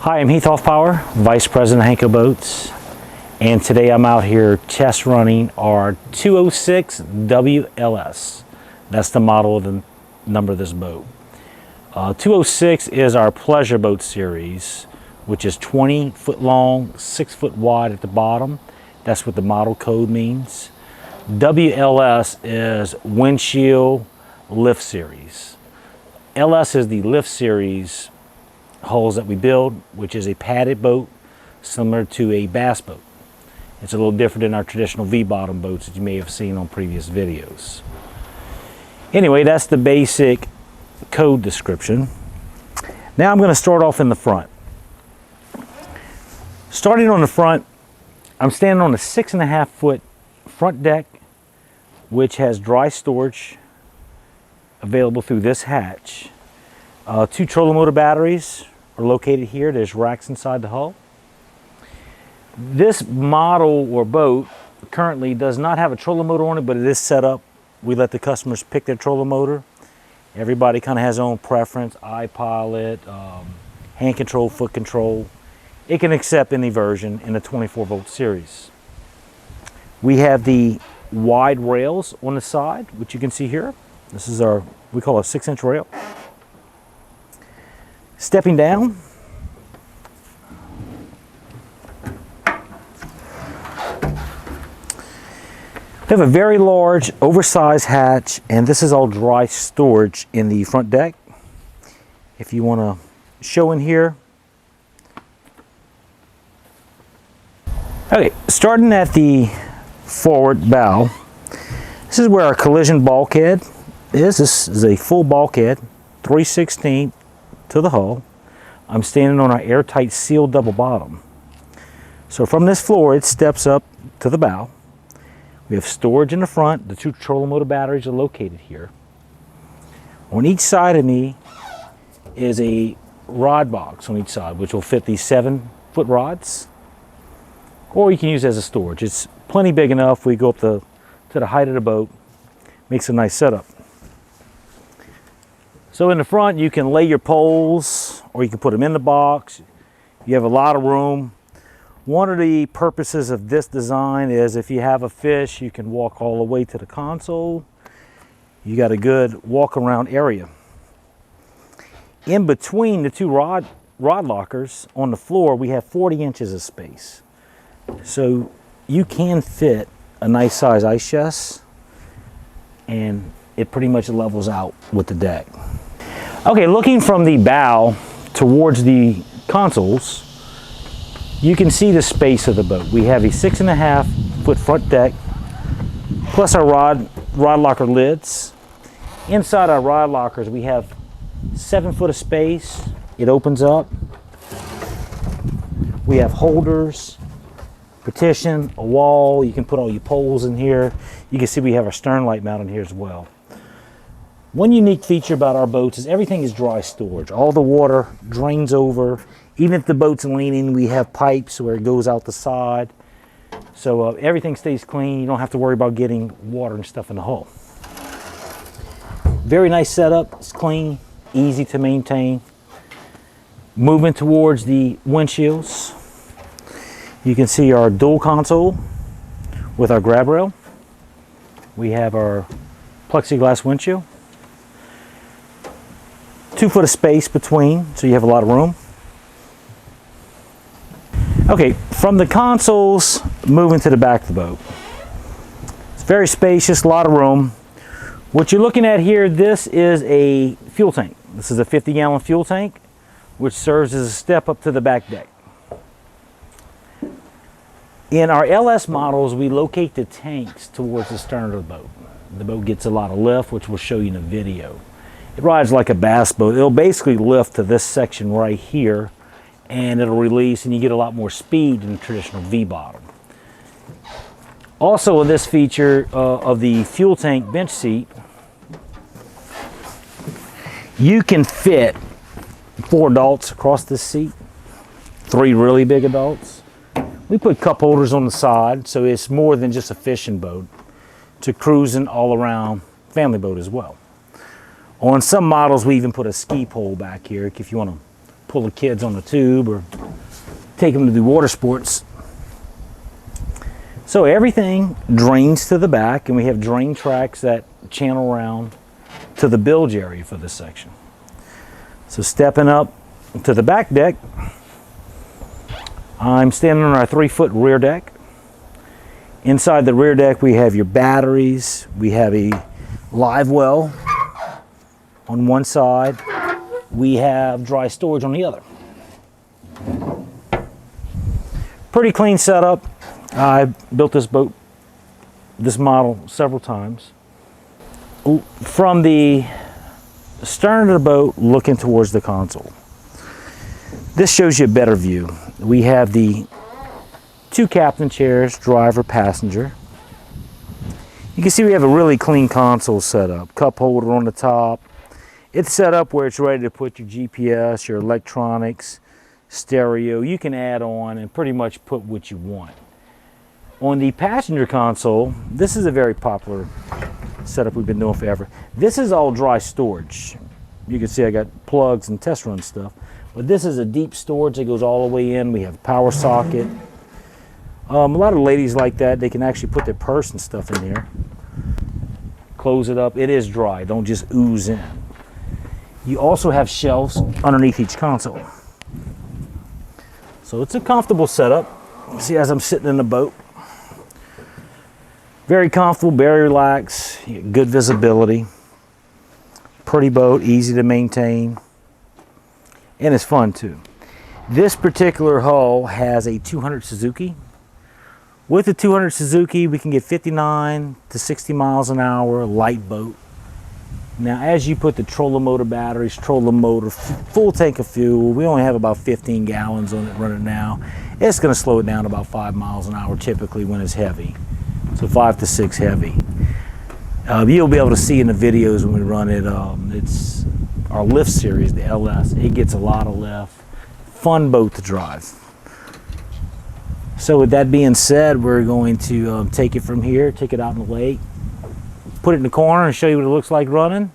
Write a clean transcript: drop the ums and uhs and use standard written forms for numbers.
Hi, I'm Heath Hoffpower, Vice President of Hanko Boats, and today I'm out here test running our 206 WLS. That's the model of the number of this boat. 206 is our pleasure boat series, which is 20 foot long, 6 foot wide at the bottom. That's what the model code means. WLS is windshield lift series. LS is the lift series hulls that we build, which is a padded boat similar to a bass boat. It's a little different than our traditional V-bottom boats that you may have seen on previous videos. Anyway, that's the basic code description. Now I'm going to start off in the front. Starting on the front, I'm standing on a 6.5 foot front deck, which has dry storage available through this hatch. 2 trolling motor batteries are located here. There's racks inside the hull. This model or boat currently does not have a trolling motor on it, but it is set up. We let the customers pick their trolling motor. Everybody kind of has their own preference, iPilot, hand control, foot control. It can accept any version in the 24 volt series. We have the wide rails on the side, which you can see here. This is our, we call a 6-inch rail. Stepping down, we have a very large oversized hatch, and this is all dry storage in the front deck. If you want to show in here. Okay, starting at the forward bow, this is where our collision bulkhead is. This is a full bulkhead, 3/16 to the hull. I'm standing on our airtight sealed double bottom. So from this floor, it steps up to the bow. We have storage in the front. The 2 trolling motor batteries are located here. On each side of me is a rod box on each side, which will fit these 7-foot rods, or you can use it as a storage. It's plenty big enough. We go up to the height of the boat. Makes a nice setup. So in the front, you can lay your poles, or you can put them in the box. You have a lot of room. One of the purposes of this design is if you have a fish, you can walk all the way to the console. You got a good walk around area. In between the 2 rod lockers on the floor, we have 40 inches of space. So you can fit a nice size ice chest, and it pretty much levels out with the deck. Okay, looking from the bow towards the consoles, you can see the space of the boat. We have a 6.5 foot front deck, plus our rod locker lids. Inside our rod lockers, we have 7 foot of space. It opens up. We have holders, partition, a wall. You can put all your poles in here. You can see we have our stern light mount in here as well. One unique feature about our boats is everything is dry storage. All the water drains over. Even if the boat's leaning, we have pipes where it goes out the side. So everything stays clean. You don't have to worry about getting water and stuff in the hull. Very nice setup. It's clean, easy to maintain. Moving towards the windshields, you can see our dual console with our grab rail. We have our plexiglass windshield. 2 foot of space between, so you have a lot of room. Okay, from the consoles, moving to the back of the boat. It's very spacious, a lot of room. What you're looking at here, this is a fuel tank. This is a 50-gallon fuel tank, which serves as a step up to the back deck. In our LS models, we locate the tanks towards the stern of the boat. The boat gets a lot of lift, which we'll show you in a video. It rides like a bass boat. It'll basically lift to this section right here, and it'll release, and you get a lot more speed than the traditional V-bottom. Also, in this feature of the fuel tank bench seat, you can fit 4 adults across this seat, 3 really big adults. We put cup holders on the side, so it's more than just a fishing boat. It's a cruising all around family boat as well. On some models, we even put a ski pole back here if you want to pull the kids on the tube or take them to do water sports. So everything drains to the back, and we have drain tracks that channel around to the bilge area for this section. So stepping up to the back deck, I'm standing on our 3-foot rear deck. Inside the rear deck we have your batteries, we have a live well on one side, we have dry storage on the other. Pretty clean setup. I built this boat, this model, several times. From the stern of the boat looking towards the console, this shows you a better view. We have the 2 captain chairs, driver, passenger. You can see we have a really clean console set up. Cup holder on the top. It's set up where it's ready to put your GPS, your electronics, stereo. You can add on and pretty much put what you want. On the passenger console, this is a very popular setup we've been doing forever. This is all dry storage. You can see I got plugs and test run stuff. But this is a deep storage that goes all the way in. We have a power socket. A lot of ladies like that. They can actually put their purse and stuff in here. Close it up. It is dry. Don't just ooze in. You also have shelves underneath each console. So it's a comfortable setup. See, as I'm sitting in the boat. Very comfortable, very relaxed, good visibility. Pretty boat, easy to maintain. And it's fun too. This particular hull has a 200 Suzuki. With the 200 Suzuki, we can get 59 to 60 miles an hour, light boat. Now, as you put the trolling motor batteries, trolling motor, full tank of fuel, we only have about 15 gallons on it running now. It's going to slow it down to about 5 miles an hour typically when it's heavy. So 5 to 6 heavy. You'll be able to see in the videos when we run it. It's our lift series, the LS. It gets a lot of lift. Fun boat to drive. So with that being said, we're going to take it from here, take it out in the lake, put it in the corner and show you what it looks like running.